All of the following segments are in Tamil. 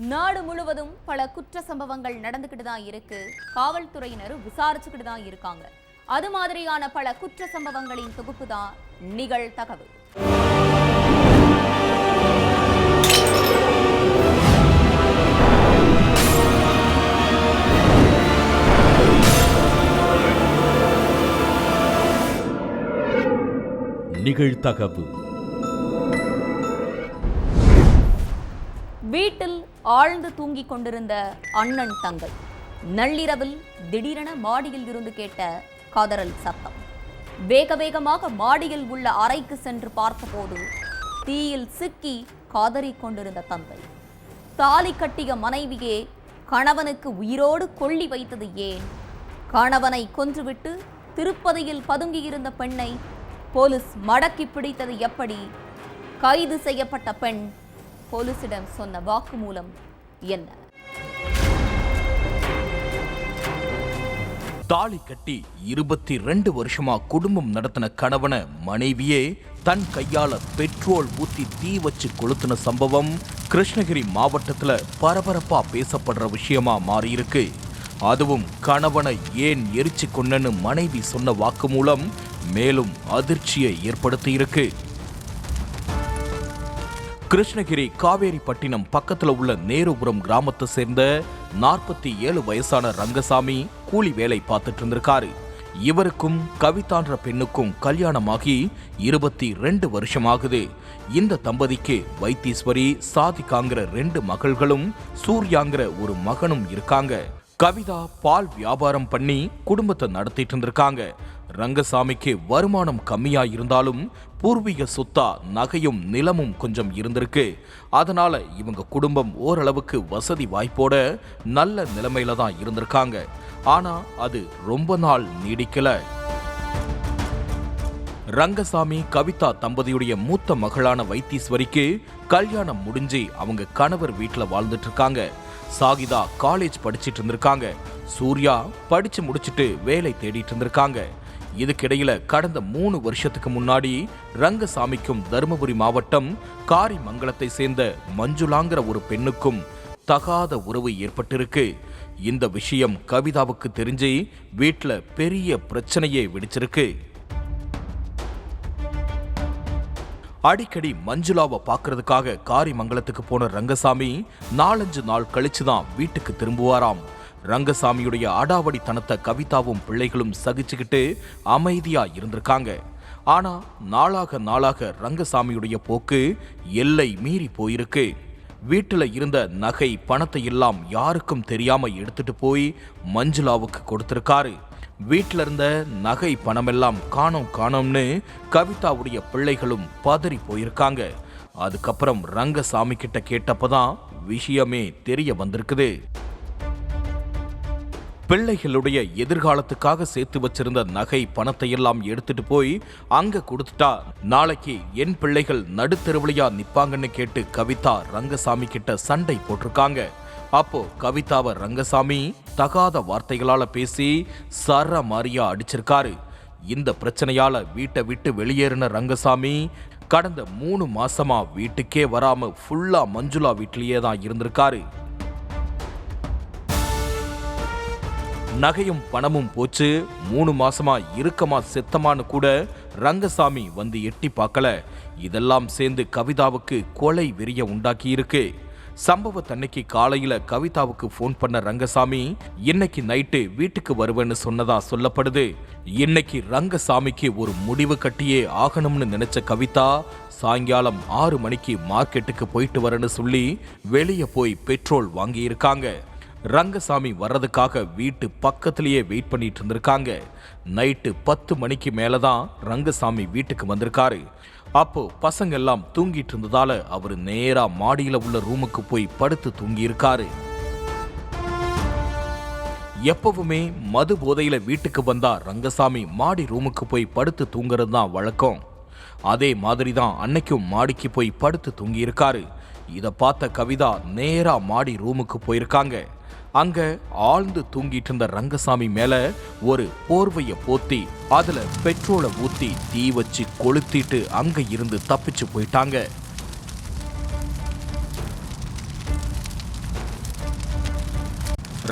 நாடு முழுவதும் பல குற்ற சம்பவங்கள் நடந்துகிட்டு தான் இருக்கு. காவல்துறையினரும் விசாரிச்சுக்கிட்டு தான் இருக்காங்க. அது மாதிரியான பல குற்ற சம்பவங்களின் தொகுப்பு தான் நிகழ்தகவு. நிகழ்தகவு. வீட்டில் ஆழ்ந்து தூங்கிக் கொண்டிருந்த அண்ணன் தங்கை. நள்ளிரவில் திடீரென மாடியில் இருந்து கேட்ட கதறல் சத்தம். வேக வேகமாக மாடியில் உள்ள அறைக்கு சென்று பார்த்தபோது தீயில் சிக்கி காதறிக் கொண்டிருந்த தந்தை. தாலி கட்டிய மனைவியே கணவனுக்கு உயிரோடு கொள்ளி வைத்தது ஏன்? கணவனை கொன்றுவிட்டு திருப்பதியில் பதுங்கியிருந்த பெண்ணை போலீஸ் மடக்கி பிடித்தது எப்படி? கைது செய்யப்பட்ட பெண் போலீசிடம் சொன்ன வாக்குமூலம் என்ன? தாலி கட்டி 22 வருஷமா குடும்பம் நடத்தின கணவன மனைவியே தன் கையால பெட்ரோல் ஊத்தி தீ வச்சு கொளுத்தின சம்பவம் கிருஷ்ணகிரி மாவட்டத்துல பரபரப்பா பேசப்படுற விஷயமா மாறியிருக்கு. அதுவும் கணவனை ஏன் எரிச்சு கொன்னன்னு மனைவி சொன்ன வாக்குமூலம் மேலும் அதிர்ச்சியை ஏற்படுத்தியிருக்கு. கிருஷ்ணகிரி காவேரிப்பட்டினம் பக்கத்துல உள்ள நேருபுரம் கிராமத்தை சேர்ந்த 47 வயசான ரங்கசாமி கூலி வேலை பார்த்துட்டு இருந்திருக்காரு. இவருக்கும் கவிதான்ற பெண்ணுக்கும் கல்யாணமாகி 22 வருஷமாகுது. இந்த தம்பதிக்கு வைத்தீஸ்வரி, சாதிகாங்கிற 2 மகள்களும் சூர்யாங்கிற ஒரு மகனும் இருக்காங்க. கவிதா பால் வியாபாரம் பண்ணி குடும்பத்தை நடத்திட்டு இருந்திருக்காங்க. ரங்கசாமிக்கு வருமானம் கம்மியா இருந்தாலும் பூர்வீக சொத்தா நகையும் நிலமும் கொஞ்சம் இருந்திருக்கு. அதனால இவங்க குடும்பம் ஓரளவுக்கு வசதி வாய்ப்போட நல்ல நிலைமையில தான் இருந்திருக்காங்க. ஆனா அது ரொம்ப நாள் நீடிக்கல. ரங்கசாமி கவிதா தம்பதியுடைய மூத்த மகளான வைத்தீஸ்வரிக்கு கல்யாணம் முடிஞ்சு அவங்க கணவர் வீட்டுல வாழ்ந்துட்டு இருக்காங்க. சாகிதா காலேஜ் படிச்சிட்டு இருந்திருக்காங்க. சூர்யா படிச்சு முடிச்சிட்டு வேலை தேடிட்டு இருந்திருக்காங்க. இதுக்கிடையில கடந்த 3 வருஷத்துக்கு முன்னாடி ரங்கசாமிக்கும் தருமபுரி மாவட்டம் காரிமங்கலத்தை சேர்ந்த மஞ்சுளாங்கிற ஒரு பெண்ணுக்கும் தகாத உறவு ஏற்பட்டிருக்கு. இந்த விஷயம் கவிதாவுக்கு தெரிஞ்சு வீட்டுல பெரிய பிரச்சனையே வெடிச்சிருக்கு. அடிக்கடி மஞ்சுளாவை பார்க்கறதுக்காக காரிமங்கலத்துக்கு போன ரங்கசாமி 4-5 நாள் கழிச்சுதான் வீட்டுக்கு திரும்புவாராம். ரங்கசாமியுடைய அடாவடித்தனத்தை கவிதாவும் பிள்ளைகளும் சகிச்சுக்கிட்டு அமைதியா இருந்திருக்காங்க. ஆனா நாளாக ரங்கசாமியுடைய போக்கு எல்லை மீறி போயிருக்கு. வீட்டுல இருந்த நகை பணத்தை எல்லாம் யாருக்கும் தெரியாம எடுத்துட்டு போய் மஞ்சுளாவுக்கு கொடுத்திருக்காரு. வீட்டுல இருந்த நகை பணமெல்லாம் காணோம்னு கவிதாவுடைய பிள்ளைகளும் பதறி போயிருக்காங்க. அதுக்கப்புறம் ரங்கசாமி கிட்ட கேட்டப்பதான் விஷயமே தெரிய வந்திருக்குது. பிள்ளைகளுடைய எதிர்காலத்துக்காக சேர்த்து வச்சிருந்த நகை பணத்தை எல்லாம் எடுத்துட்டு போய் அங்க கொடுத்துட்டா நாளைக்கு என் பிள்ளைகள் நடுத்தெருவிலையா நிப்பாங்கன்னு கேட்டு கவிதா ரங்கசாமி கிட்ட சண்டை போட்டிருக்காங்க. அப்போ கவிதாவை ரங்கசாமி தகாத வார்த்தைகளால பேசி சர மாரியா அடிச்சிருக்காரு. இந்த பிரச்சனையால வீட்டை விட்டு வெளியேறின ரங்கசாமி கடந்த 3 மாசமா வீட்டுக்கே வராம ஃபுல்லா மஞ்சுளா வீட்டிலேயே தான் இருந்திருக்காரு. நகையும் பணமும் போச்சு. 3 மாசமா இருக்கமா செத்தமானு கூட ரங்கசாமி வந்து எட்டி பார்க்கல. இதெல்லாம் சேர்ந்து கவிதாவுக்கு கொலை வெறிய உண்டாக்கி இருக்கு. சம்பவத்தன்னைக்கு காலையில கவிதாவுக்கு போன் பண்ண ரங்கசாமி இன்னைக்கு நைட்டு வீட்டுக்கு வருவேன்னு சொன்னதா சொல்லப்படுது. இன்னைக்கு ரங்கசாமிக்கு ஒரு முடிவு கட்டியே ஆகணும்னு நினைச்ச கவிதா சாயங்காலம் 6 மணிக்கு மார்க்கெட்டுக்கு போயிட்டு வரேன்னு சொல்லி வெளியே போய் பெட்ரோல் வாங்கி இருக்காங்க. ரங்கசாமி வர்றதுக்காக வீட்டு பக்கத்திலேயே வெயிட் பண்ணிட்டு இருந்திருக்காங்க. நைட்டு 10 மணிக்கு மேலதான் ரங்கசாமி வீட்டுக்கு வந்திருக்காரு. அப்போ பசங்க எல்லாம் தூங்கிட்டு இருந்ததால அவரு நேரா மாடியில உள்ள ரூமுக்கு போய் படுத்து தூங்கி இருக்காரு. எப்பவுமே மது போதையில வீட்டுக்கு வந்தா ரங்கசாமி மாடி ரூமுக்கு போய் படுத்து தூங்குறது தான் வழக்கம். அதே மாதிரிதான் அன்னைக்கும் மாடிக்கு போய் படுத்து தூங்கி இருக்காரு. இத பார்த்த கவிதா நேரா மாடி ரூமுக்கு போயிருக்காங்க. அங்க ஆழ்ந்து தூங்கிட்டு இருந்த ரங்கசாமி மேல ஒரு போர்வைய போத்தி அதுல பெட்ரோலை ஊத்தி தீ வச்சு கொளுத்திட்டு அங்க இருந்து தப்பிச்சு போயிட்டாங்க.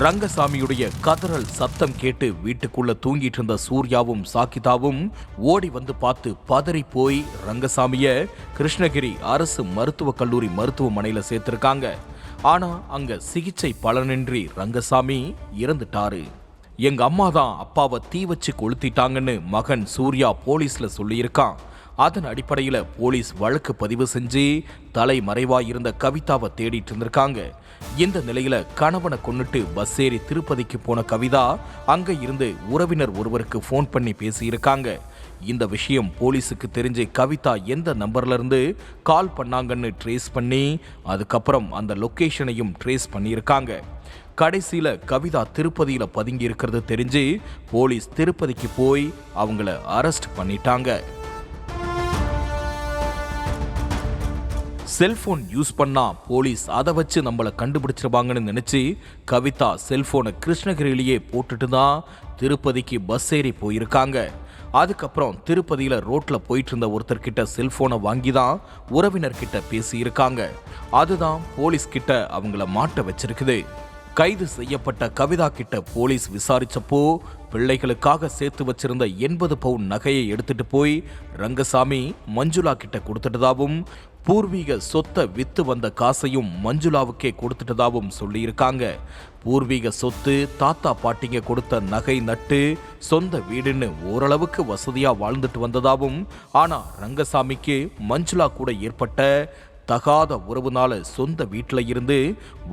ரங்கசாமியுடைய கதறல் சத்தம் கேட்டு வீட்டுக்குள்ள தூங்கிட்டு இருந்த சூர்யாவும் சாகிதாவும் ஓடி வந்து பார்த்து பதறி போய் ரங்கசாமிய கிருஷ்ணகிரி அரசு மருத்துவக் கல்லூரி மருத்துவமனையில சேர்த்திருக்காங்க. ஆனா அங்க சிகிச்சை பலனின்றி ரங்கசாமி இறந்துட்டாரு. எங்க அம்மா தான் அப்பாவை தீ வச்சு கொளுத்திட்டாங்கன்னு மகன் சூர்யா போலீஸ்ல சொல்லியிருக்கான். அதன் அடிப்படையில போலீஸ் வழக்கு பதிவு செஞ்சு தலைமறைவாயிருந்த கவிதாவை தேடிட்டு இருந்திருக்காங்க. இந்த நிலையில கணவனை கொன்னுட்டு பஸ் ஏறி திருப்பதிக்கு போன கவிதா அங்க இருந்து உறவினர் ஒருவருக்கு போன் பண்ணி பேசியிருக்காங்க. இந்த விஷயம் போலீஸுக்கு தெரிஞ்சு கவிதா எந்த நம்பர்ல இருந்து கால் பண்ணாங்கன்னு ட்ரேஸ் பண்ணி அதுக்கப்புறம் அந்த லொகேஷனையும் ட்ரேஸ் பண்ணியிருக்காங்க. கடைசியில கவிதா திருப்பதியில பதுங்கி இருக்கிறது தெரிஞ்சு போலீஸ் திருப்பதிக்கு போய் அவங்கள அரெஸ்ட் பண்ணிட்டாங்க. செல்போன் யூஸ் பண்ணா போலீஸ் அதை வச்சு நம்மளை கண்டுபிடிச்சிருவாங்கன்னு நினைச்சு கவிதா செல்போனை கிருஷ்ணகிரியிலேயே போட்டுட்டு தான் திருப்பதிக்கு பஸ் ஏறி போயிருக்காங்க. அதுக்கப்புறம் திருப்பதியில ரோட்ல போயிட்டு இருந்த ஒருத்தர்கிட்ட செல்போனை வாங்கி தான் உறவினர்கிட்ட பேசியிருக்காங்க. அதுதான் போலீஸ் கிட்ட அவங்கள மாட்ட வச்சிருக்குது. கைது செய்யப்பட்ட கவிதா கிட்ட போலீஸ் விசாரிச்சப்போ பிள்ளைகளுக்காக சேர்த்து வச்சிருந்த 80 பவுன் நகையை எடுத்துட்டு போய் ரங்கசாமி மஞ்சுளா கிட்ட கொடுத்துட்டதாவும் பூர்வீக சொத்தை வித்து வந்த காசையும் மஞ்சுளாவுக்கே கொடுத்துட்டதாவும் சொல்லியிருக்காங்க. பூர்வீக சொத்து தாத்தா பாட்டிங்க கொடுத்த நகை நட்டு சொந்த வீடுன்னு ஓரளவுக்கு வசதியா வாழ்ந்துட்டு வந்ததாவும், ஆனா ரங்கசாமிக்கு மஞ்சுளா கூட ஏற்பட்ட தகாத உறவுனால சொந்த வீட்டில இருந்து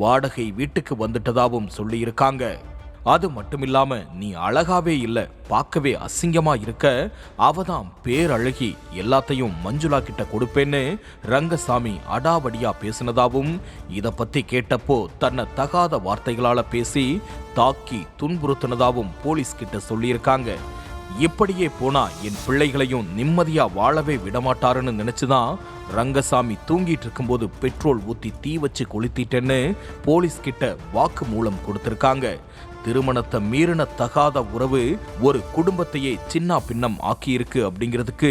வாடகை வீட்டுக்கு வந்துட்டதாவும் சொல்லியிருக்காங்க. அது மட்டுமில்லாம நீ அழகாவே இல்ல, பார்க்கவே அசிங்கமா இருக்க, அவதான் பேரழகி, எல்லாத்தையும் மஞ்சுளா கிட்ட கொடுப்பேன்னு ரங்கசாமி அடாவடியா பேசினதாவும், இத பத்தி கேட்டப்போ தன்னை தகாத வார்த்தைகளால பேசி தாக்கி துன்புறுத்தினதாவும் போலீஸ் கிட்ட சொல்லியிருக்காங்க. இப்படியே போனா என் பிள்ளைகளையும் நிம்மதியா வாழவே விடமாட்டாருன்னு நினைச்சுதான் ரங்கசாமி தூங்கிட்டு இருக்கும்போது பெட்ரோல் ஊத்தி தீ வச்சு கொளுத்திட்டேன்னு போலீஸ் கிட்ட வாக்கு மூலம் கொடுத்திருக்காங்க. திருமணத்தை மீறின தகாத உறவு ஒரு குடும்பத்தையே சின்ன பின்னம் ஆக்கியிருக்கு அப்படிங்கிறதுக்கு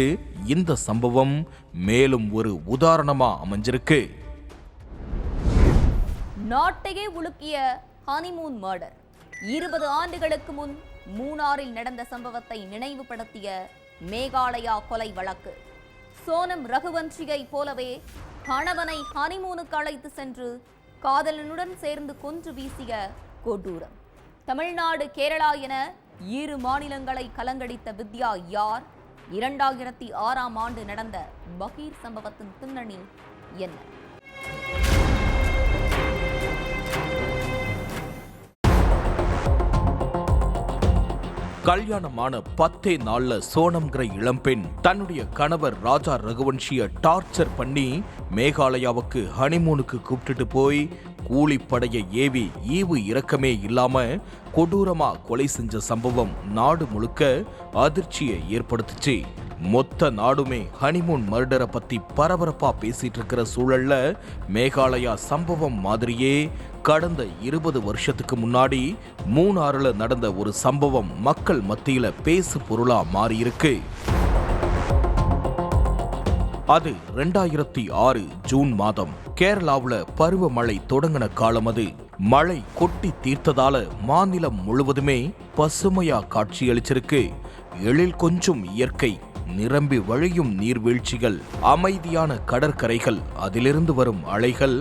இந்த சம்பவம் மேலும் ஒரு உதாரணமா அமைஞ்சிருக்கு. நாட்டையே உலுக்கிய ஹனிமூன் மர்டர் 20 ஆண்டுகளுக்கு முன் மூணாறில் நடந்த சம்பவத்தை நினைவுபடுத்திய மேகாலயா கொலை வழக்கு. சோனம் ரகுவன்ஷியை போலவே கணவனை ஹனிமூனுக்கு அழைத்து சென்று காதலனுடன் சேர்ந்து கொன்று வீசிய கொடூரம். தமிழ்நாடு, கேரளா என 2 மாநிலங்களை கலங்கடித்த வித்யா யார்? 2006ஆம் ஆண்டு நடந்த பகீர் சம்பவத்தின் பின்னணி என்ன? கல்யாணமான 10 நாள்ல சோனம்ங்கிற இளம்பெண் தன்னுடைய கணவர் ராஜா ரகுவன்ஷிய டார்ச்சர் பண்ணி மேகாலயாவுக்கு ஹனிமூனுக்கு கூப்பிட்டுட்டு போய் கூலிப்படைய ஏவி ஈவு இரக்கமே இல்லாம கொடூரமா கொலை செஞ்ச சம்பவம் நாடு முழுக்க அதிர்ச்சியை ஏற்படுத்துச்சு. மொத்த நாடுமே ஹனிமூன் மர்டரை பத்தி பரபரப்பா பேசிட்டு இருக்கிற சூழல்ல மேகாலயா சம்பவம் மாதிரியே கடந்த 20 வருஷத்துக்கு முன்னாடி மூணாறுல நடந்த ஒரு சம்பவம் மக்கள் மத்தியில பேசு பொருளா மாறியிருக்கு. அது 2006 ஜூன் மாதம் கேரளாவுல பருவமழை தொடங்கின காலம். அது மழை கொட்டி தீர்த்ததால மாநிலம் முழுவதுமே பசுமையா காட்சியளிச்சிருக்கு. எழில் கொஞ்சம் இயற்கை, நிரம்பி வழியும் நீர்வீழ்ச்சிகள், அமைதியான கடற்கரைகள், அதிலிருந்து வரும் அலைகள்,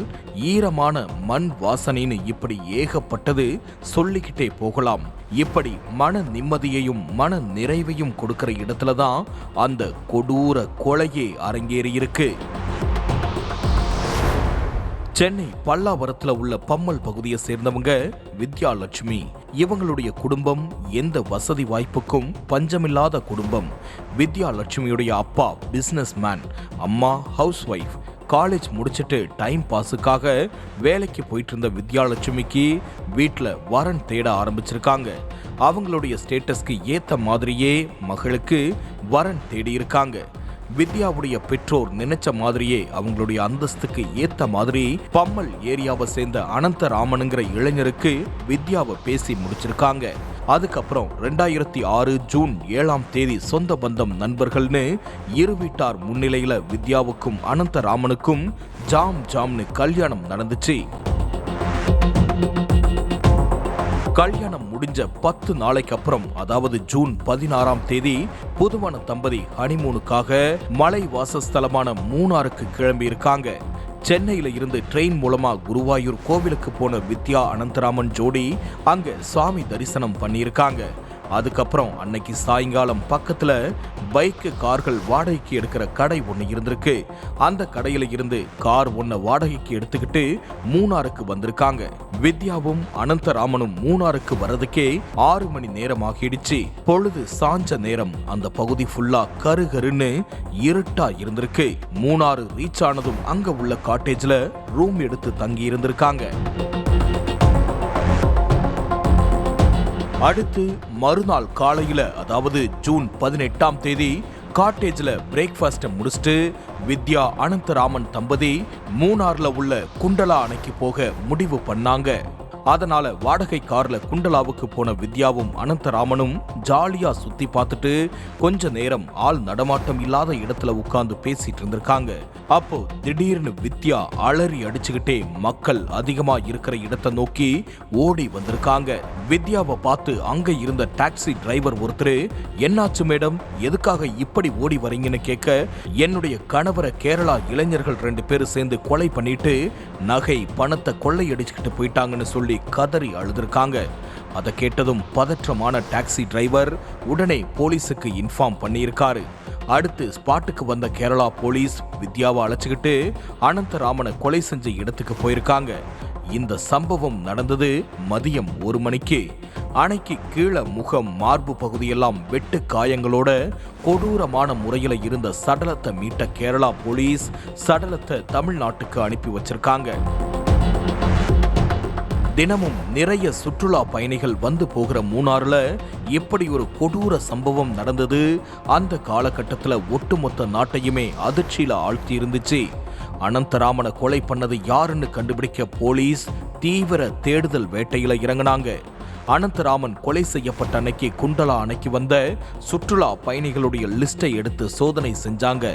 ஈரமான மண் வாசனைன்னு இப்படி ஏகப்பட்டது சொல்லிக்கிட்டே போகலாம். இப்படி மன நிம்மதியையும் மன நிறைவையும் கொடுக்கிற இடத்துலதான் அந்த கொடூர கொலையே அரங்கேறியிருக்கு. சென்னை பல்லாவரத்துல உள்ள பம்மல் பகுதியை சேர்ந்தவங்க வித்யா லட்சுமி. இவங்களுடைய குடும்பம் எந்த வசதி வாய்ப்புக்கும் பஞ்சமில்லாத குடும்பம். வித்யா லட்சுமியுடைய அப்பா பிசினஸ் மேன், அம்மா ஹவுஸ் ஒய்ஃப். காலேஜ் முடிச்சுட்டு டைம் பாஸுக்காக வேலைக்கு போயிட்டு இருந்த வித்யாலட்சுமிக்கு வீட்டில் வரன் தேட ஆரம்பிச்சிருக்காங்க. அவங்களுடைய ஸ்டேட்டஸ்க்கு ஏத்த மாதிரியே மகளுக்கு வரன் தேடி இருக்காங்க. வித்யாவுடைய பெற்றோர் நினைச்ச மாதிரியே அவங்களுடைய அந்தஸ்துக்கு ஏத்த மாதிரி பம்மல் ஏரியாவை சேர்ந்த அனந்தராமனுங்கிற இளைஞருக்கு வித்யாவை பேசி முடிச்சிருக்காங்க. அதுக்கப்புறம் 2006 ஜூன் 7ஆம் தேதி சொந்த பந்தம் நண்பர்கள்னு இரு வீட்டார் முன்னிலையில வித்யாவுக்கும் அனந்தராமனுக்கும் ஜாம்னு கல்யாணம் நடந்துச்சு. கல்யாணம் முடிஞ்ச 10 நாளைக்கு அப்புறம், அதாவது ஜூன் 16ஆம் தேதி, புதுமண தம்பதி ஹனிமூனுக்காக மலை வாசஸ்தலமான மூணாருக்கு கிளம்பி இருக்காங்க. சென்னையில இருந்து ட்ரெயின் மூலமா குருவாயூர் கோவிலுக்கு போன வித்யா அனந்தராமன் ஜோடி அங்க சாமி தரிசனம் பண்ணியிருக்காங்க. அதுக்கப்புறம் அன்னைக்கு சாயங்காலம் பக்கத்துல பைக்கு கார்கள் வாடகைக்கு எடுக்கிற கடை ஒன்று இருந்திருக்கு. அந்த கடையில இருந்து கார் ஒன்ன வாடகைக்கு எடுத்துக்கிட்டு மூணாருக்கு வந்திருக்காங்க. வித்யாவும் அனந்தராமனும் மூணாருக்கு வர்றதுக்கே 6 மணி நேரம் ஆகிடுச்சு. பொழுது சாஞ்ச நேரம். அந்த பகுதி ஃபுல்லா கருகருன்னு இருட்டா இருந்திருக்கு. மூணாறு ரீச் ஆனதும் அங்க உள்ள காட்டேஜ்ல ரூம் எடுத்து தங்கி இருந்திருக்காங்க. அடுத்து மறுநாள் காலையில, அதாவது ஜூன் 18ஆம் தேதி, காட்டேஜ்ல பிரேக்ஃபாஸ்ட முடிச்சுட்டு வித்யா அனந்தராமன் தம்பதி மூணார்ல உள்ள குண்டலா அணைக்கு போக முடிவு பண்ணாங்க. அதனால வாடகை கார்ல குண்டலாவுக்கு போன வித்யாவும் அனந்தராமனும் ஜாலியா சுத்தி பார்த்துட்டு கொஞ்ச நேரம் ஆள் நடமாட்டம் இல்லாத இடத்துல உட்கார்ந்து பேசிட்டு இருந்திருக்காங்க. அப்போ திடீர்னு வித்யா அலறி அடிச்சுக்கிட்டே மக்கள் அதிகமா இருக்கிற இடத்தை நோக்கி ஓடி வந்திருக்காங்க. வித்யாவை பார்த்து அங்க இருந்த டாக்ஸி டிரைவர் ஒருத்தர், என்னாச்சு மேடம், எதுக்காக இப்படி ஓடி வரீங்கன்னு கேட்க, என்னுடைய கணவரை கேரளா இளைஞர்கள் 2 பேர் சேர்ந்து கொலை பண்ணிட்டு நகை பணத்தை கொள்ளையடிச்சுக்கிட்டு போயிட்டாங்கன்னு சொல்லி கதறி அழுதுருக்காங்க. அதை கேட்டதும் பதற்றமான டாக்ஸி டிரைவர் உடனே போலீஸுக்கு இன்ஃபார்ம் பண்ணியிருக்காரு. அடுத்து ஸ்பாட்டுக்கு வந்த கேரளா போலீஸ் வித்யாவை அழைச்சுக்கிட்டு அனந்தராமனை கொலை செஞ்ச இடத்துக்கு போயிருக்காங்க. இந்த சம்பவம் நடந்தது மதியம் 1 மணிக்கு. அணைக்கு கீழே முகம், மார்பு பகுதியெல்லாம் வெட்டு காயங்களோட கொடூரமான முறையில இருந்த சடலத்தை மீட்ட கேரளா போலீஸ் சடலத்தை தமிழ்நாட்டுக்கு அனுப்பி வச்சிருக்காங்க. தினமும் நிறைய சுற்றுலா பயணிகள் வந்து போகிற மூணாறுல இப்படி ஒரு கொடூர சம்பவம் நடந்தது அந்த காலகட்டத்தில் ஒட்டுமொத்த நாட்டையுமே அதிர்ச்சியில ஆழ்த்தி இருந்துச்சு. அனந்தராமனை கொலை பண்ணது யாருன்னு கண்டுபிடிக்க போலீஸ் தீவிர தேடுதல் வேட்டையில இறங்கினாங்க. அனந்தராமன் கொலை செய்யப்பட்ட அன்னைக்கு குண்டலா அணைக்கு வந்த சுற்றுலா பயணிகளுடைய லிஸ்டை எடுத்து சோதனை செஞ்சாங்க.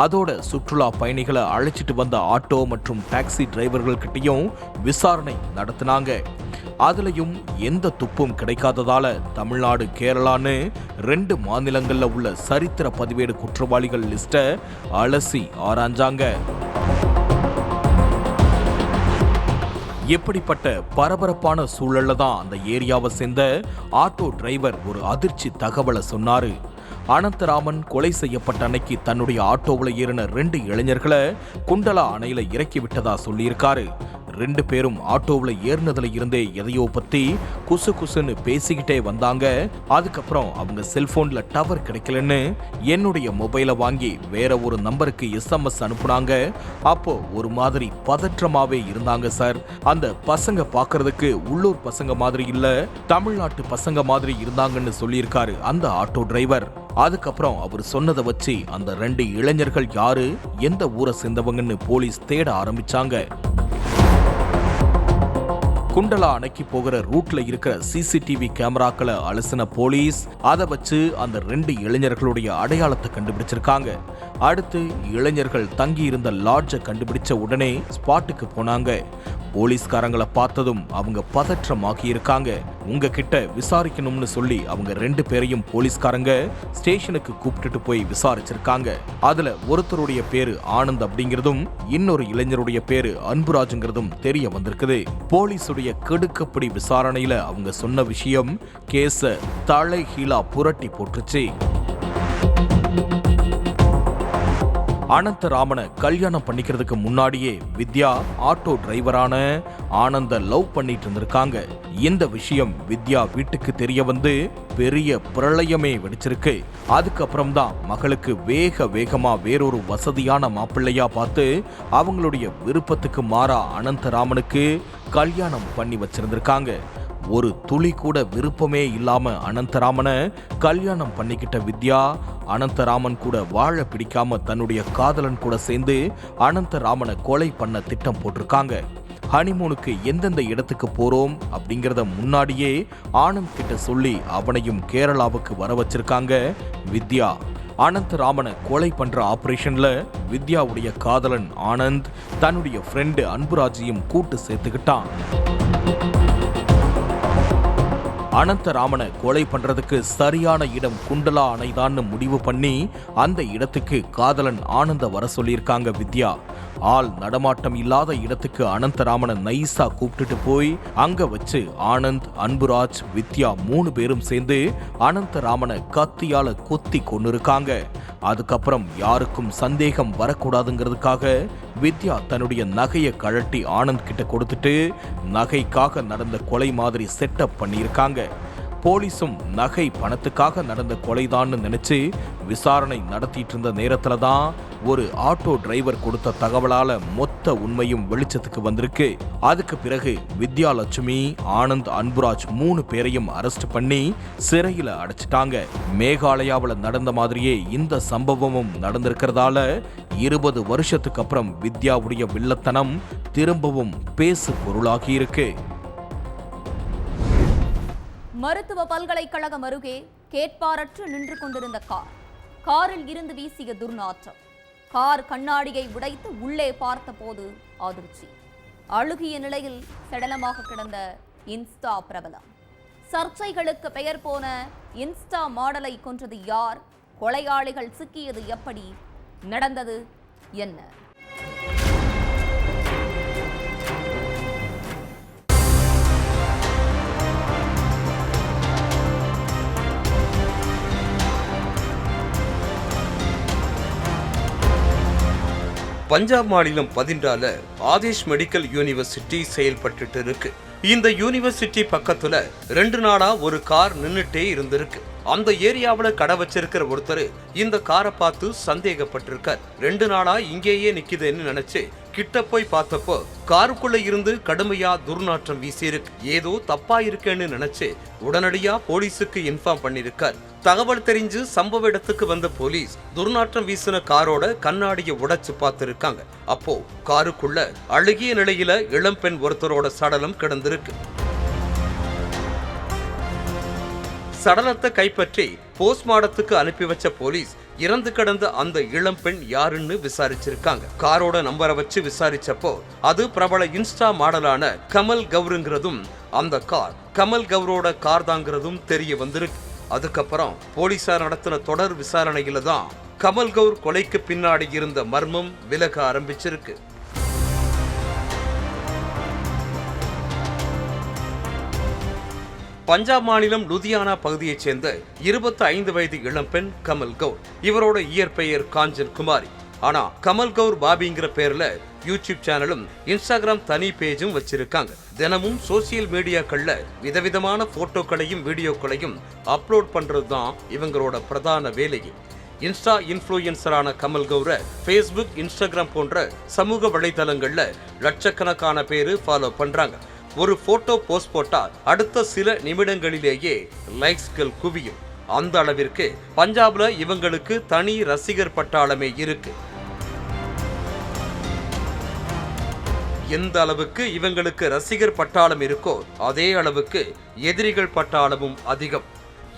அதோட சுற்றுலா பயணிகளை அழைச்சிட்டு வந்த ஆட்டோ மற்றும் டாக்ஸி டிரைவர்கள் கிட்டையும் விசாரணை நடத்தினாங்க. அதுலயும் எந்த துப்பும் கிடைக்காததால தமிழ்நாடு, கேரளான்னு 2 மாநிலங்கள்ல உள்ள சரித்திர பதிவேடு குற்றவாளிகள் லிஸ்ட அலசி ஆராய்ஞ்சாங்க. எப்படிப்பட்ட பரபரப்பான சூழல்ல தான் அந்த ஏரியாவை சேர்ந்த ஆட்டோ டிரைவர் ஒரு அதிர்ச்சி தகவலை சொன்னாரு. அனந்தராமன் கொலை செய்யப்பட்ட அன்னைக்கு தன்னுடைய ஆட்டோவில் ஏறின 2 இளைஞர்களை குண்டலா அணையில இறக்கி விட்டதா சொல்லியிருக்காரு. 2 பேரும் ஆட்டோவில் ஏறினதுல இருந்தே எதையோ பத்தி குசு குசுன்னு பேசிக்கிட்டே வந்தாங்க. அதுக்கப்புறம் அவங்க செல்போன்ல டவர் கிடைக்கலன்னு என்னுடைய மொபைலை வாங்கி வேற ஒரு நம்பருக்கு SMS அனுப்புனாங்க. அப்போ ஒரு மாதிரி பதற்றமாவே இருந்தாங்க சார். அந்த பசங்க பார்க்கறதுக்கு உள்ளூர் பசங்க மாதிரி இல்ல, தமிழ்நாட்டு பசங்க மாதிரி இருந்தாங்கன்னு சொல்லியிருக்காரு அந்த ஆட்டோ டிரைவர். அதுக்கப்புறம் அவர் சொன்னதை வச்சு அந்த 2 இளைஞர்கள் யாரு, எந்த ஊரை சேர்ந்தவங்கன்னு போலீஸ் தேட ஆரம்பிச்சாங்க. குண்டலா அணைக்கு போகிற ரூட்ல இருக்கிற CCTV கேமராக்களை அலசின போலீஸ் அதை வச்சு அந்த 2 இளைஞர்களுடைய அடையாளத்தை கண்டுபிடிச்சிருக்காங்க. அடுத்து இளைஞர்கள் தங்கி இருந்த லாட்ஜை கண்டுபிடிச்ச உடனே ஸ்பாட்டுக்கு போனாங்க. போலீஸ்காரங்களை பார்த்ததும் அவங்க பதற்றமாகி இருக்காங்க. உங்ககிட்ட விசாரிக்கணும்னு சொல்லி அவங்க 2 பேரையும் போலீஸ்காரங்க ஸ்டேஷனுக்கு கூப்பிட்டுட்டு போய் விசாரிச்சிருக்காங்க. அதுல ஒருத்தருடைய பேரு ஆனந்த் அப்படிங்கிறதும் இன்னொரு இளைஞருடைய பேரு அன்புராஜுங்கிறதும் தெரிய வந்திருக்குது. போலீஸுடைய கெடுக்கப்படி விசாரணையில அவங்க சொன்ன விஷயம் கேஸ தலைகீழா புரட்டி போட்டுருச்சு. அனந்தராமனை கல்யாணம் பண்ணிக்கிறதுக்கு முன்னாடியே வித்யா ஆட்டோ டிரைவரான ஆனந்த லவ் பண்ணிட்டு இருந்திருக்காங்க. இந்த விஷயம் வித்யா வீட்டுக்கு தெரிய வந்து பெரிய பிரளயமே வெடிச்சிருக்கு. அதுக்கப்புறம் தான் மகளுக்கு வேகமா வேறொரு வசதியான மாப்பிள்ளையா பார்த்து அவங்களுடைய விருப்பத்துக்கு மாறா அனந்தராமனுக்கு கல்யாணம் பண்ணி வச்சிருந்திருக்காங்க. ஒரு துளி கூட விருப்பமே இல்லாம அனந்தராமனை கல்யாணம் பண்ணிக்கிட்ட வித்யா அனந்தராமன் கூட வாழ பிடிக்காம தன்னுடைய காதலன் கூட சேர்ந்து அனந்தராமனை கொலை பண்ண திட்டம் போட்டிருக்காங்க. ஹனிமூனுக்கு எந்தெந்த இடத்துக்கு போறோம் அப்படிங்கறத முன்னாடியே ஆனந்த் கிட்ட சொல்லி அவனையும் கேரளாவுக்கு வர வச்சிருக்காங்க வித்யா. அனந்தராமனை கொலை பண்ற ஆபரேஷன்ல வித்யாவுடைய காதலன் ஆனந்த் தன்னுடைய ஃப்ரெண்டு அன்புராஜையும் கூட்டு சேர்த்துக்கிட்டான். அனந்தராமனை கொலை பண்றதுக்கு சரியான இடம் குண்டலா அணைதான்னு முடிவு பண்ணி அந்த இடத்துக்கு காதலன் ஆனந்த வர சொல்லியிருக்காங்க வித்யா. ஆள் நடமாட்டம் இல்லாத இடத்துக்கு அனந்தராமனை நைஸா கூப்பிட்டுட்டு போய் அங்க வச்சு ஆனந்த், அன்புராஜ், வித்யா 3 பேரும் சேர்ந்து அனந்தராமனை கத்தியால கொத்தி கொன்னிருக்காங்க. அதுக்கப்புறம் யாருக்கும் சந்தேகம் வரக்கூடாதுங்கிறதுக்காக வித்யா தன்னுடைய நகையை கழட்டி ஆனந்த் கிட்ட கொடுத்துட்டு நகைக்காக நடந்த கொலை மாதிரி செட்டப் பண்ணியிருக்காங்க. போலீஸும் நகை பணத்துக்காக நடந்த கொலைதான்னு நினைச்சு விசாரணை நடத்திட்டு இருந்த நேரத்துல தான் ஒரு ஆட்டோ டிரைவர் கொடுத்த தகவலால மொத்த உண்மையும் வெளிச்சத்துக்கு வந்திருக்கு. அதுக்கு பிறகு வித்யாலட்சுமி, ஆனந்த், அன்புராஜ் 3 பேரையும் அரெஸ்ட் பண்ணி சிறையில அடைச்சிட்டாங்க. மேகாலயாவில் நடந்த மாதிரியே இந்த சம்பவமும் நடந்திருக்கிறதால 20 வருஷத்துக்கு அப்புறம் வித்யாவுடைய வில்லத்தனம் திரும்பவும் பேசு பொருளாகி இருக்கு. மருத்துவ பல்கலைக்கழகம் அருகே கேட்பாரற்று நின்று கொண்டிருந்த காரில் இருந்து வீசிய துர்நாற்றம். கார் கண்ணாடியை உடைத்து உள்ளே பார்த்தபோது அதிர்ச்சி. அழுகிய நிலையில் சடலமாக கிடந்த இன்ஸ்டா பிரபலம். சர்ச்சைகளுக்கு பெயர் போன இன்ஸ்டா மாடலை கொன்றது யார்? கொலையாளிகள் சிக்கியது எப்படி? நடந்தது என்ன? பஞ்சாப் மாநிலம் பதிண்டால ஆதேஷ் மெடிக்கல் யூனிவர்சிட்டி செயல்பட்டு இருக்கு. இந்த யூனிவர்சிட்டி பக்கத்துல 2 நாளா ஒரு கார் நின்னுட்டே இருந்திருக்கு. அந்த ஏரியாவில் கடை வச்சிருக்கிற ஒருத்தர் இந்த காரை பார்த்து சந்தேகப்பட்டிருக்கார். 2 நாளா இங்கேயே நிக்குதுன்னு நினைச்சு கிட்ட போய் பார்த்தப்போ காருக்குள்ள இருந்து கடுமையா துர்நாற்றம் வீசியிருக்கு. ஏதோ தப்பா இருக்குன்னு நினைச்சு உடனடியா போலீஸுக்கு இன்ஃபார்ம் பண்ணிருக்கார். தகவல் தெரிஞ்சு சம்பவ இடத்துக்கு வந்த போலீஸ் துர்நாற்றம் வீசின காரோட கண்ணாடியை உடைச்சு பார்த்திருக்காங்க. அப்போ காருக்குள்ள அழுகிய நிலையில இளம்பெண் ஒருத்தரோட சடலம் கிடந்திருக்கு. சடலத்தை கைப்பற்றி போஸ்ட்மார்ட்டத்துக்கு அனுப்பி வச்ச போலீஸ் இறந்து கிடந்த அந்த இளம்பெண் யாருன்னு விசாரிச்சிருக்காங்க. காரோட நம்பரை வச்சு விசாரிச்சப்போ அது பிரபல இன்ஸ்டா மாடலான கமல் கவுருங்கிறதும் அந்த கார் கமல் கவுரோட கார் தாங்கிறதும் தெரிய வந்திருக்கு. அதுக்கப்புறம் போலீசார் நடத்தின தொடர் விசாரணையில தான் கமல் கவுர் கொலைக்கு பின்னாடி இருந்த மர்மம் விலக ஆரம்பிச்சிருக்கு. பஞ்சாப் மாநிலம் லுதியானா பகுதியைச் சேர்ந்த 25 வயது இளம்பெண் கமல் கவுர். இவரோட இயற்பெயர் காஞ்சன் குமாரி. ஆனா கமல் கவுர் பாபிங்கிற பேர்ல யூடியூப் சேனலும் இன்ஸ்டாகிராம் தனி பேஜும் வச்சிருக்காங்க. தினமும் சோசியல் மீடியாக்கள்ல விதவிதமான போட்டோக்களையும் வீடியோக்களையும் அப்லோட் பண்றதுதான் இவங்களோட பிரதான வேலையே. இன்ஸ்டா இன்ஃப்ளூயன்சரான கமல் கவுரை ஃபேஸ்புக், இன்ஸ்டாகிராம் போன்ற சமூக வலைதளங்கள்ல லட்சக்கணக்கான பேரு ஃபாலோ பண்றாங்க. ஒரு போட்டோ போஸ்ட் போட்டா அடுத்த சில நிமிடங்களிலேயே லைக்ஸ்கள் குவியும். அந்த அளவிற்கு பஞ்சாப்ல இவங்களுக்கு தனி ரசிகர் பட்டாளமே இருக்கு. எந்த அளவுக்கு இவங்களுக்கு ரசிகர் பட்டாளம் இருக்கோ அதே அளவுக்கு எதிரிகள் பட்டாளமும் அதிகம்.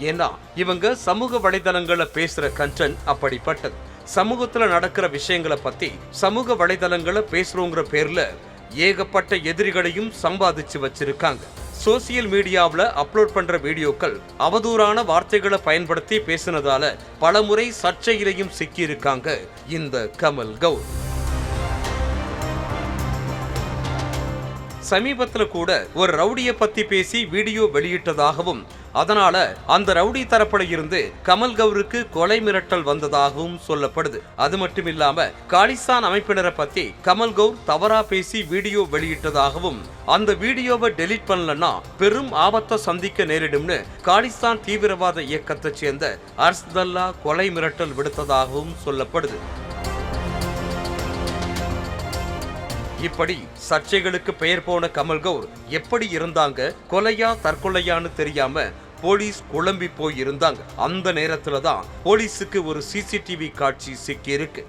ஏன்னா இவங்க சமூக வலைதளங்கள்ல பேசுற கண்டென்ட் அப்படிப்பட்டது. சமூகத்துல நடக்கிற விஷயங்களை பத்தி சமூக வலைதளங்களை பேசுறோங்கிற பேர்ல ஏகப்பட்ட எதிரிகளையும் சம்பாதிச்சு வச்சிருக்காங்க. சோசியல் மீடியாவில் அப்லோட் பண்ற வீடியோக்கள் அவதூறான வார்த்தைகளை பயன்படுத்தி பேசினதால பலமுறை சர்ச்சையிலையும் சிக்கியிருக்காங்க இந்த கமல் கவுர். சமீபத்துல கூட ஒரு ரவுடியை பத்தி பேசி வீடியோ வெளியிட்டதாகவும் அதனால அந்த ரவுடி தரப்புல இருந்து கமல் கவுருக்கு கொலை மிரட்டல் வந்ததாகவும் சொல்லப்படுது. அது மட்டும் இல்லாம காலிஸ்தான் அமைப்பினரை பத்தி கமல் கவுர் தவறா பேசி வீடியோ வெளியிட்டதாகவும் அந்த வீடியோவை டெலீட் பண்ணலன்னா பெரும் ஆபத்தை சந்திக்க நேரிடும்னு காலிஸ்தான் தீவிரவாத இயக்கத்தை சேர்ந்த அர்ஸ்தல்லா கொலை மிரட்டல் விடுத்ததாகவும் சொல்லப்படுது. இப்படி சர்ச்சைகளுக்கு பெயர் போன கமல் கவுர் எப்படி இருந்தாங்க, கொலையா தற்கொலையான்னு தெரியாம போலீஸ் குழம்பி போய் இருந்தாங்க. அந்த நேரத்துல தான் போலீஸுக்கு ஒரு சிசிடிவி காட்சி சிக்கி இருக்கு.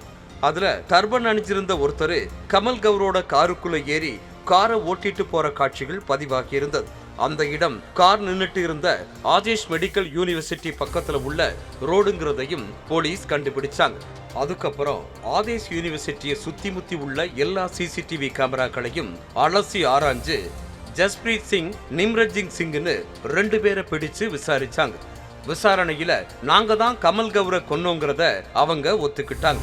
அதுல டர்பன் அணிஞ்சிருந்த ஒருத்தர் கமல் கவுரோட காருக்குள்ள ஏறி காரை ஓட்டிட்டு போற காட்சிகள் பதிவாகி இருந்தது. அந்த இடம் கார் நின்னுட்டு இருந்த ஆதேஷ் மெடிக்கல் யூனிவர்சிட்டி பக்கத்துல உள்ள ரோடுங்கிறதையும் போலீஸ் கண்டுபிடிச்சாங்க. அதுக்கப்புறம் ஆதேஷ் யூனிவர்சிட்டியை சுத்தி முத்தி உள்ள எல்லா சிசிடிவி கேமராக்களையும் அலசி ஆராய்ஞ்சு ஜஸ்பிரீத் சிங், நிம்ரஜித் சிங்னு 2 பேரை பிடிச்சு விசாரிச்சாங்க. விசாரணையில நாங்க தான் கமல் கௌரை கொன்னோங்கிறத அவங்க ஒத்துக்கிட்டாங்க.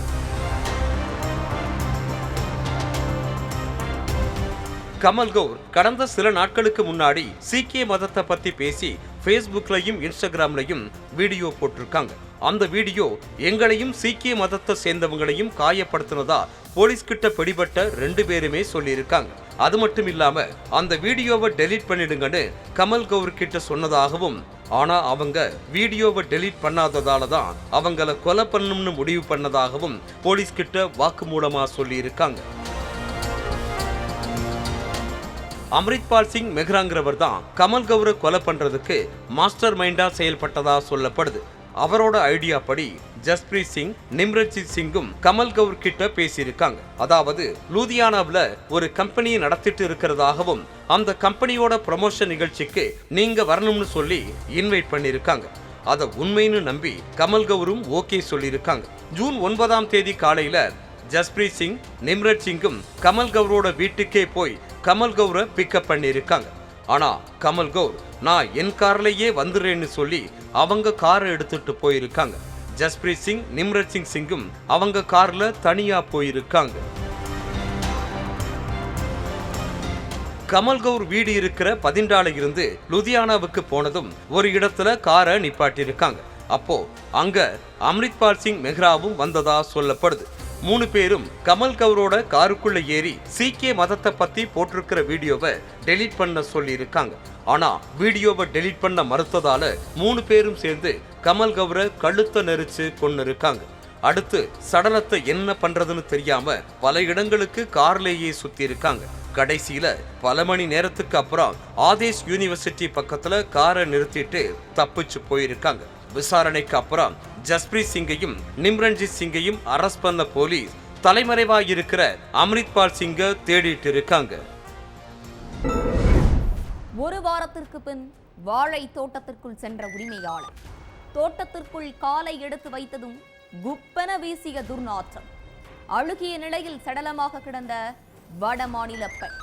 கமல் கௌர் கடந்த சில நாட்களுக்கு முன்னாடி சீக்கிய மதத்தை பத்தி பேசி ஃபேஸ்புக்லையும் இன்ஸ்டாகிராம்லையும் வீடியோ போட்டிருக்காங்க. அந்த வீடியோ எங்களையும் சீக்கிய மதத்தை சேர்ந்தவங்களையும் காயப்படுத்தினதா போலீஸ் கிட்ட பிடிபட்ட 2 பேருமே சொல்லியிருக்காங்க. அது மட்டும் இல்லாம அந்த வீடியோவை டெலீட் பண்ணிடுங்கன்னு கமல் கௌர் கிட்ட சொன்னதாகவும், ஆனா அவங்க வீடியோவை டெலீட் பண்ணாததால தான் அவங்கள கொலை பண்ணணும்னு முடிவு பண்ணதாகவும் போலீஸ் கிட்ட வாக்குமூலமா சொல்லியிருக்காங்க. அம்ரித்பால் சிங் மெஹ்ராங்கிறவர் தான் கமல் கௌரை கொலை பண்றதுக்கு மாஸ்டர் மைண்டா செயல்பட்டதா சொல்லப்படுது. அவரோட ஐடியா படி ஜஸ்பிரீத் சிங், நிம்ரஜித் சிங்கும் கமல் கௌர் கிட்ட பேசியிருக்காங்க. அதாவது லூதியானாவில் ஒரு கம்பெனியை நடத்திட்டு இருக்கிறதாகவும் அந்த கம்பெனியோட ப்ரமோஷன் நிகழ்ச்சிக்கு நீங்க வரணும்னு சொல்லி இன்வைட் பண்ணியிருக்காங்க. அதை உண்மைன்னு நம்பி கமல் கௌரும் ஓகே சொல்லியிருக்காங்க. ஜூன் 9ஆம் தேதி காலையில ஜஸ்பிரீத் சிங், நிம்ரஜ் சிங்கும் கமல் கௌரோட வீட்டுக்கே போய் கமல் கௌரை பிக்கப் பண்ணியிருக்காங்க. ஆனா கமல் கௌர் நான் என் கார்லயே வந்துடுறேன்னு சொல்லி அவங்க காரை எடுத்துட்டு போயிருக்காங்க. ஜஸ்பிரீத் சிங், நிம்ரஜ் சிங்கும் அவங்க கார்ல தனியா போயிருக்காங்க. கமல் கௌர் வீடு இருக்கிற பதிண்டால இருந்து லுதியானாவுக்கு போனதும் ஒரு இடத்துல காரை நிப்பாட்டியிருக்காங்க. அப்போ அங்க அம்ரித்பால் சிங் மெஹ்ராவும் வந்ததா சொல்லப்படுது. 3 பேரும் கமல் கௌரோட காருக்குள்ள ஏறி சீக்கிய மதத்தை பத்தி போட்டிருக்கிற வீடியோவை டெலீட் பண்ண சொல்லி இருக்காங்க. ஆனா வீடியோவை டெலீட் பண்ண மறுத்ததால 3 பேரும் சேர்ந்து கமல் கௌரை கழுத்தை நெரிச்சு கொன்னு இருக்காங்க. அடுத்து சடலத்தை என்ன பண்றதுன்னு தெரியாம பல இடங்களுக்கு கார்லேயே சுத்தி இருக்காங்க. கடைசியில பல மணி நேரத்துக்கு அப்புறம் ஆதேஷ் யூனிவர்சிட்டி பக்கத்துல காரை நிறுத்திட்டு தப்பிச்சு போயிருக்காங்க. விசாரணைக்கு அப்புறம் ஜஸ்பிரீத் சிங்கையும் நிம்ரஜித் சிங்கையும் அரெஸ்ட் பண்ண போலீஸ் தலைமறைவாக இருக்கிற அம்ரித்பால் சிங்கை தேடிட்டு இருக்காங்க. ஒரு வாரத்திற்கு பின் வாழை தோட்டத்திற்குள் சென்ற உரிமையாளர் தோட்டத்திற்குள் காலை எடுத்து வைத்ததும் குப்பென வீசிய துர்நாற்றம். அழுகிய நிலையில் சடலமாக கிடந்த வட மாநில பெண்.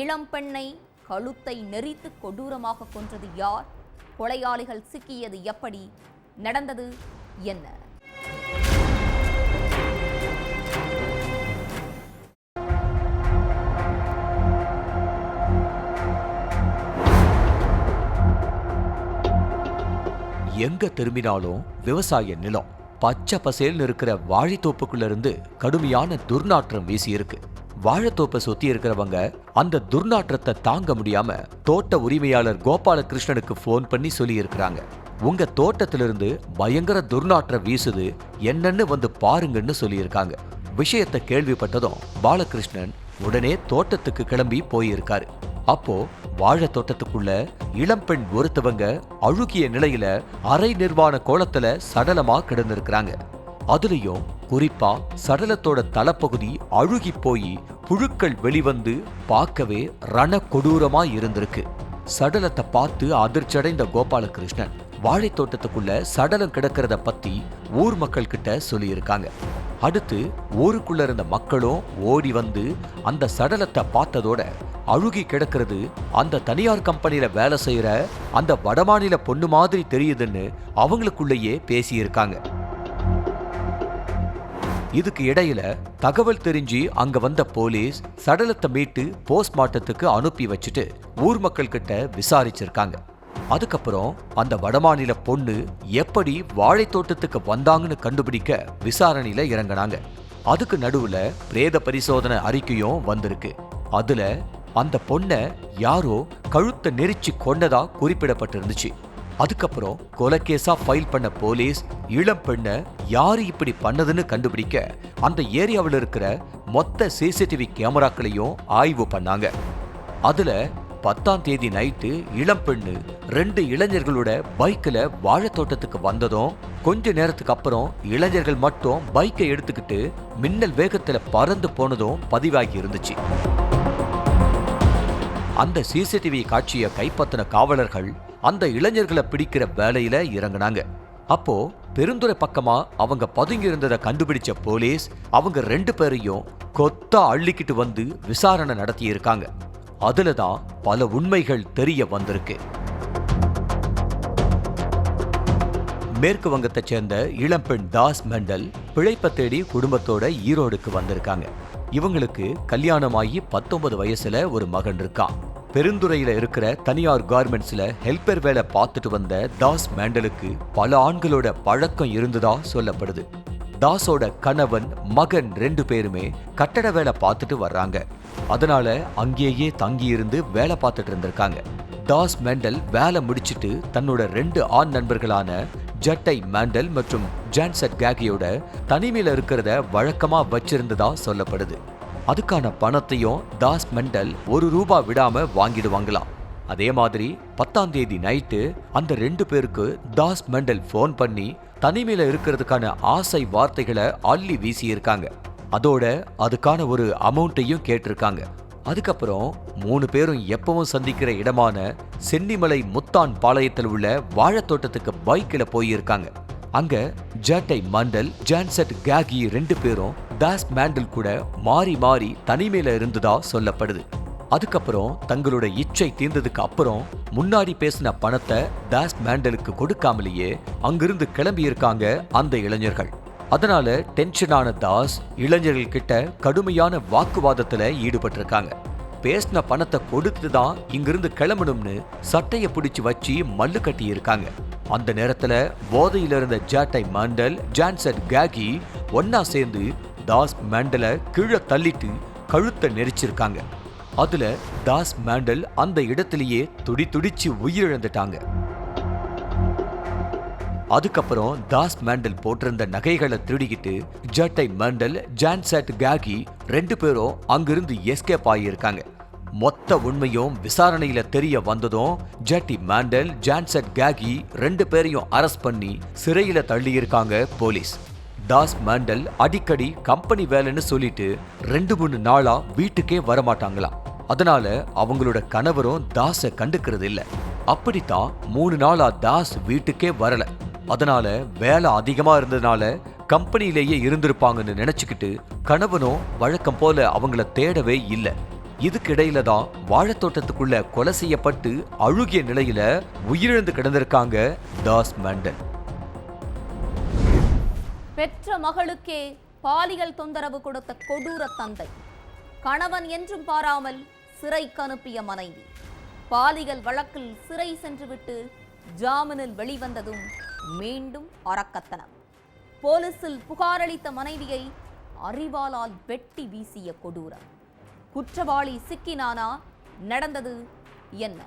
இளம் பெண்ணை கழுத்தை நெரித்து கொடூரமாக கொன்றது யார்? கொலையாளிகள் சிக்கியது எப்படி? நடந்தது என்ன? எங்க திரும்பினாலும் விவசாய நிலம், பச்சை பசேல்னு இருக்கிற வாழைத்தோப்புக்குள்ள இருந்து கடுமையான துர்நாற்றம் வீசி இருக்கு. வாழைத்தோப்பை சுத்தி இருக்கிறவங்க அந்த துர்நாற்றத்தை தாங்க முடியாம தோட்ட உரிமையாளர் கோபாலகிருஷ்ணனுக்கு போன் பண்ணி சொல்லி இருக்கிறாங்க, உங்க தோட்டத்திலிருந்து பயங்கர துர்நாற்றம் வீசுது, என்னன்னு வந்து பாருங்கன்னு சொல்லியிருக்காங்க. விஷயத்தை கேள்விப்பட்டதும் பாலகிருஷ்ணன் உடனே தோட்டத்துக்கு கிளம்பி போயிருக்காரு. அப்போ வாழை தோட்டத்துக்குள்ள இளம்பெண் ஒருத்தவங்க அழுகிய நிலையில அரை நிர்வாண கோலத்துல சடலமா கிடந்திருக்கிறாங்க. அதுலயும் குறிப்பா சடலத்தோட தலைப்பகுதி அழுகி போய் புழுக்கள் வெளிவந்து பார்க்கவே ரண கொடூரமா இருந்திருக்கு. சடலத்தை பார்த்து அதிர்ச்சியடைந்த கோபாலகிருஷ்ணன் வாழை தோட்டத்துக்குள்ள சடலம் கிடக்கிறத பத்தி ஊர் மக்கள் கிட்ட சொல்லியிருக்காங்க. அடுத்து ஊருக்குள்ள இருந்த மக்களும் ஓடி வந்து அந்த சடலத்தை பார்த்ததோட அழுகி கிடக்கிறது அந்த தனியார் கம்பெனியில வேலை செய்யற அந்த வடமாநில பொண்ணு மாதிரி தெரியுதுன்னு அவங்களுக்குள்ளேயே பேசியிருக்காங்க. இதுக்கு இடையில தகவல் தெரிஞ்சு அங்க வந்த போலீஸ் சடலத்தை மீட்டு போஸ்ட்மார்ட்டத்துக்கு அனுப்பி வச்சுட்டு ஊர் மக்கள் கிட்ட விசாரிச்சிருக்காங்க. அதுக்கப்புறம் அந்த வடமாநில பொண்ணு எப்படி வாழை தோட்டத்துக்கு வந்தாங்கன்னு கண்டுபிடிக்க விசாரணையில இறங்கினாங்க. அதுக்கு நடுவுல பிரேத பரிசோதனை அறிக்கையும் வந்திருக்கு. அதுல அந்த பொண்ணை யாரோ கழுத்தை நெரிச்சு கொண்டதா குறிப்பிடப்பட்டிருந்துச்சு. அதுக்கப்புறம் கொலைகேஸா ஃபைல் பண்ண போலீஸ் இளம் பெண்ணை யாரு இப்படி பண்ணதுன்னு கண்டுபிடிக்க அந்த ஏரியாவில் இருக்கிற மொத்த சிசிடிவி கேமராக்களையும் ஆய்வு பண்ணாங்க. அதுல 10ஆம் தேதி நைட்டு இளம் பெண்ணு 2 இளைஞர்களோட பைக்கில் வாழைத்தோட்டத்துக்கு வந்ததும் கொஞ்ச நேரத்துக்கு அப்புறம் இளைஞர்கள் மட்டும் பைக்கை எடுத்துக்கிட்டு மின்னல் வேகத்துல பறந்து போனதும் பதிவாகி இருந்துச்சு. அந்த சிசிடிவி காட்சியை கைப்பற்றின காவலர்கள் அந்த இளைஞர்களை பிடிக்கிற வேலையில இறங்கினாங்க. அப்போ பெருந்துறை பக்கமா அவங்க பதுங்கி இருந்ததை கண்டுபிடிச்ச போலீஸ் அவங்க 2 பேரையும் கொத்தா அள்ளிக்கிட்டு வந்து விசாரணை நடத்தி இருக்காங்க. அதுலதான் பல உண்மைகள் தெரிய வந்திருக்கு. மேற்கு வங்கத்தைச் சேர்ந்த இளம்பெண் தாஸ் மெண்டல் பிழைப்ப தேடி குடும்பத்தோட ஈரோடுக்கு வந்திருக்காங்க. இவங்களுக்கு கல்யாணமாகி 19 வயசுல ஒரு மகன் இருக்கான். பெருந்துறையில இருக்கிற தனியார் கார்மெண்ட்ஸ்ல ஹெல்பர் வேலை பார்த்துட்டு வந்த தாஸ் மெண்டலுக்கு பல ஆண்களோட பழக்கம் இருந்ததா சொல்லப்படுது. தாஸோட கணவன் மகன் 2 பேருமே கட்டட வேலை பார்த்துட்டு வர்றாங்க. அதனால அங்கேயே தங்கி இருந்து வேலை பார்த்துட்டு இருந்திருக்காங்க. தாஸ் மெண்டல் வேலை முடிச்சிட்டு தன்னோட 2 ஆண் நண்பர்களான ஜட்டை மெண்டல் மற்றும் ஜான்செட் கேகியோட தனிமையில இருக்கிறத வழக்கமா வச்சிருந்ததா சொல்லப்படுது. அதுக்கான பணத்தையும் தாஸ் மெண்டல் $1 விடாம வாங்கிடுவாங்களாம். அதே மாதிரி 10ஆம் தேதி நைட்டு அந்த 2 பேருக்கு தாஸ் மெண்டல் போன் பண்ணி தனிமையில இருக்கிறதுக்கான ஆசை வார்த்தைகளை அள்ளி வீசியிருக்காங்க. அதோட அதுக்கான ஒரு அமௌண்ட்டையும் கேட்டிருக்காங்க. அதுக்கப்புறம் 3 பேரும் எப்பவும் சந்திக்கிற இடமான சென்னிமலை முத்தான் பாளையத்தில் உள்ள வாழைத்தோட்டத்துக்கு பைக்கில் போயிருக்காங்க. அங்க ஜட்டை மண்டல் ஜான்செட் கேகி 2 பேரும் தாஸ் மேண்டல் கூட மாறி மாறி தனிமையில இருந்ததா சொல்லப்படுது. அதுக்கப்புறம் தங்களோட இச்சை தீர்ந்ததுக்கு அப்புறம் முன்னாடி பேசின பணத்தை தாஸ் மேண்டலுக்கு கொடுக்காமலேயே அங்கிருந்து கிளம்பி இருக்காங்க அந்த இளைஞர்கள். அதனால டென்ஷனான தாஸ் இளைஞர்கள் கிட்ட கடுமையான வாக்குவாதத்துல ஈடுபட்டிருக்காங்க. பேசின பணத்தை கொடுத்துட்டு தான் இங்கிருந்து கிளம்பணும்னு சட்டையை பிடிச்சு வச்சு மல்லு கட்டி இருக்காங்க. அந்த நேரத்துல போதையில இருந்த ஜாட்டை மண்டல் ஜான்செட் கேகி ஒன்னா சேர்ந்து தாஸ் மேண்டலை கீழே தள்ளிட்டு கழுத்தை நெரிச்சிருக்காங்க. அதுல தாஸ் மேண்டல் அந்த இடத்திலேயே துடிச்சு உயிரிழந்துட்டாங்க. அதுக்கப்புறம் தாஸ் மேண்டல் போட்டிருந்த நகைகளை திருடிக்கிட்டு ஜட்டை மண்டல் ஜான்செட் கேகி 2 பேரும் அங்கிருந்து எஸ்கேப் ஆகியிருக்காங்க. மொத்த உண்மையும் விசாரணையில தெரிய வந்ததும் ஜட்டி மேண்டல் ஜான்செட் கேகி 2 பேரையும் அரெஸ்ட் பண்ணி சிறையில தள்ளியிருக்காங்க போலீஸ். தாஸ் மேண்டல் அடிக்கடி கம்பெனி வேலைன்னு சொல்லிட்டு 2-3 நாளா வீட்டுக்கே வரமாட்டாங்களாம். அதனால அவங்களோட கணவரும் தாஸை கண்டுக்கிறது இல்ல. அப்படித்தான் 3 நாளா தாஸ் வீட்டுக்கே வரல. அதனால வேலை அதிகமா இருந்ததுனால கம்பெனியிலேயே இருந்திருப்பாங்கன்னு நினைச்சுக்கிட்டு கணவனும் வழக்கம் போல அவங்கள தேடவே இல்லை. இதுக்கிடையில தான் வாழைத்தோட்டத்துக்குள்ள கொலை செய்யப்பட்டு அழுகிய நிலையில உயிரிழந்து கிடந்திருக்காங்க தாஸ் மேண்டல். பெற்ற மகளுக்கே பாலியல் தொந்தரவு கொடுத்த கொடூர தந்தை, கணவன் என்றும் பாராமல் சிறைக்கு அனுப்பிய மனைவி, பாலியல் வழக்கில் சிறை சென்றுவிட்டு ஜாமீனில் வெளிவந்ததும் மீண்டும் அரக்கத்தனம், போலீசில் புகாரளித்த மனைவியை அறிவாளால் வெட்டி வீசிய கொடூரம். குற்றவாளி சிக்கினானா? நடந்தது என்ன?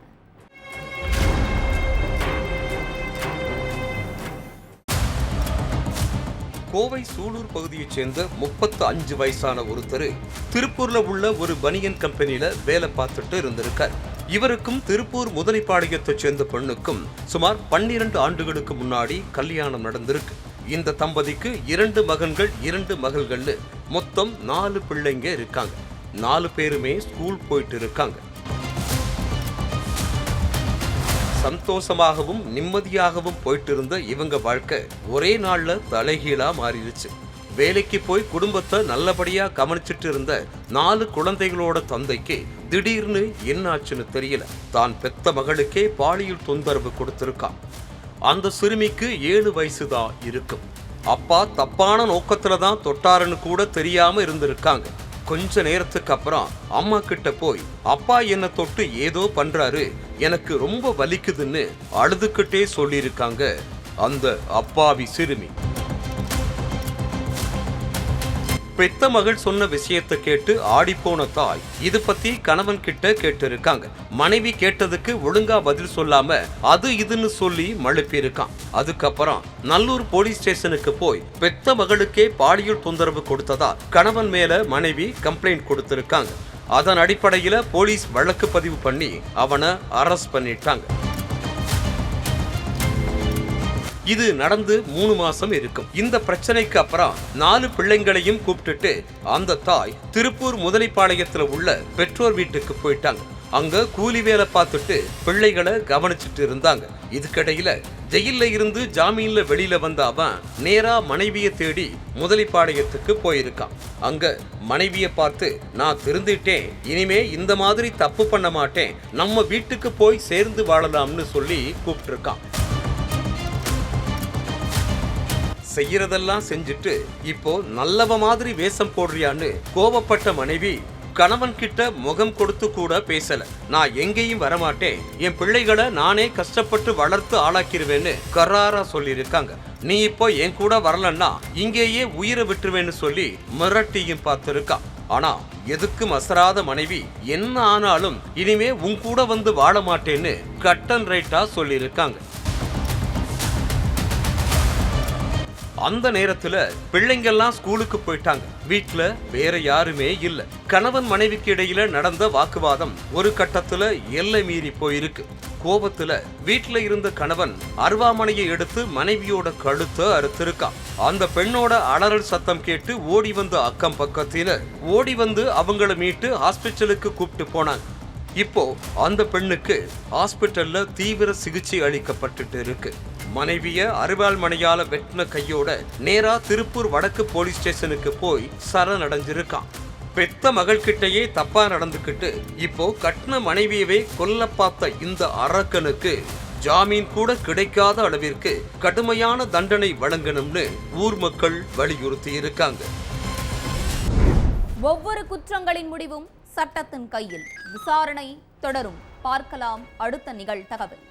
கோவை சூலூர் பகுதியைச் சேர்ந்த 35 வயசான ஒருத்தர் திருப்பூர்ல உள்ள ஒரு பனியன் கம்பெனியில வேலை பார்த்துட்டு இருந்திருக்கார். இவருக்கும் திருப்பூர் முதலைப்பாளையத்தைச் சேர்ந்த பெண்ணுக்கும் சுமார் 12 ஆண்டுகளுக்கு முன்னாடி கல்யாணம் நடந்திருக்கு. இந்த தம்பதிக்கு 2 மகன்கள் 2 மகள்கள்னு மொத்தம் 4 பிள்ளைங்க இருக்காங்க. 4 பேருமே ஸ்கூல் போயிட்டு இருக்காங்க. சந்தோஷமாகவும் நிம்மதியாகவும் போயிட்டு இருந்த இவங்க வாழ்க்கை ஒரே நாள்ல தலைகீழா மாறிடுச்சு. வேலைக்கு போய் குடும்பத்தை நல்லபடியா கவனிச்சிட்டு இருந்த 4 குழந்தைகளோட தந்தைக்கு திடீர்னு என்னாச்சுன்னு தெரியல. தான் பெத்த மகளுக்கே பாலியல் தொந்தரவு கொடுத்திருக்கான். அந்த சிறுமிக்கு 7 வயசுதான் இருக்கும். அப்பா தப்பான நோக்கத்துல தான் தொட்டாருன்னு கூட தெரியாம இருந்திருக்காங்க. கொஞ்ச நேரத்துக்கு அப்புறம் அம்மா கிட்ட போய் அப்பா என்ன தொட்டு ஏதோ பண்றாரு, எனக்கு ரொம்ப வலிக்குதுன்னு அழுதுகிட்டே சொல்லியிருக்காங்க அந்த அப்பாவி சிறுமி. பெத்த மகள் சொன்ன விஷயத்தை கேட்டு ஆடிப்போன தாய் இது பத்தி கணவன் கிட்ட கேட்டு இருக்காங்க. மனைவி கேட்டதுக்கு ஒழுங்கா பதில் சொல்லாம அது இதுன்னு சொல்லி மழுப்பியிருக்கான். அதுக்கப்புறம் நல்லூர் போலீஸ் ஸ்டேஷனுக்கு போய் பெத்த மகளுக்கே பாலியல் தொந்தரவு கொடுத்ததா கணவன் மேல மனைவி கம்ப்ளைண்ட் கொடுத்திருக்காங்க. அதன் அடிப்படையில போலீஸ் வழக்கு பதிவு பண்ணி அவனை அரெஸ்ட் பண்ணிட்டாங்க. இது நடந்து 3 மாசம் இருக்கும். இந்த பிரச்சனைக்கு அப்புறம் 4 பிள்ளைங்களையும் கூப்பிட்டுட்டு அந்த தாய் திருப்பூர் முதலைப்பாளையத்துல உள்ள பெற்றோர் வீட்டுக்கு போயிட்டாங்க. அங்க கூலி வேலை பார்த்துட்டு பிள்ளைகளை கவனிச்சுட்டு இருந்தாங்க. இதுக்கிடையில ஜெயில இருந்து ஜாமீன்ல வெளியில வந்த அவன் நேரா மனைவியை தேடி முதலிப்பாளையத்துக்கு போயிருக்கான். அங்க மனைவியை பார்த்து, நான் திருந்திட்டேன், இனிமே இந்த மாதிரி தப்பு பண்ண மாட்டேன், நம்ம வீட்டுக்கு போய் சேர்ந்து வாழலாம்னு சொல்லி கூப்பிட்டுருக்கான். செய்யறதெல்லாம் செஞ்சுட்டு இப்போ நல்லவ மாதிரி வேஷம் போடுறியான்னு கோபப்பட்ட மனைவி கணவன் கிட்ட முகம் கொடுத்து கூட பேசல. நான் எங்கேயும் வரமாட்டேன், என் பிள்ளைகளை நானே கஷ்டப்பட்டு வளர்த்து ஆளாக்கிருவேன்னு கராரா சொல்லியிருக்காங்க. நீ இப்போ என் கூட வரலன்னா இங்கேயே உயிரை விட்டுருவேன்னு சொல்லி மிரட்டியும் பார்த்திருக்கா. ஆனா எதுக்கும் அசராத மனைவி என்ன ஆனாலும் இனிமே உன் கூட வந்து வாழ மாட்டேன்னு கட் அண்ட் ரைட்டா சொல்லியிருக்காங்க. அந்த நேரத்துல பிள்ளைங்கெல்லாம் ஸ்கூலுக்கு போயிட்டாங்க. வீட்டுல வேற யாருமே இல்ல. கணவன் மனைவிக்கு இடையில நடந்த வாக்குவாதம் ஒரு கட்டத்துல எல்லை மீறி போயிருக்கு. கோபத்துல வீட்டுல இருந்த கணவன் அருவாமனையை எடுத்து மனைவியோட கழுத்தை அறுத்திருக்கான். அந்த பெண்ணோட அலறல் சத்தம் கேட்டு ஓடி வந்த அக்கம் பக்கத்தினர் ஓடி வந்து அவங்கள மீட்டு ஹாஸ்பிட்டலுக்கு கூப்பிட்டு போனாங்க. இப்போ அந்த பெண்ணுக்கு ஹாஸ்பிட்டல்ல தீவிர சிகிச்சை அளிக்கப்பட்டுட்டு இருக்கு. மனைவிய அருவாள் மனையால வெட்டின கையோட நேரா திருப்பூர் வடக்கு போலீஸ் ஸ்டேஷனுக்கு போய் சரணடைஞ்சிருக்கான். பெத்த மகள்கிட்டயே தப்பா நடந்துக்கிட்டு இப்போ கட்டின மனைவியவே கொல்ல பார்த்த இந்த அரக்கனுக்கு ஜாமீன் கூட கிடைக்காத அளவிற்கு கடுமையான தண்டனை வழங்கணும்னு ஊர் மக்கள் வலியுறுத்தி இருக்காங்க. ஒவ்வொரு குற்றங்களின் முடிவும் சட்டத்தின் கையில். விசாரணை தொடரும். பார்க்கலாம் அடுத்த நிகழ்தகவல்.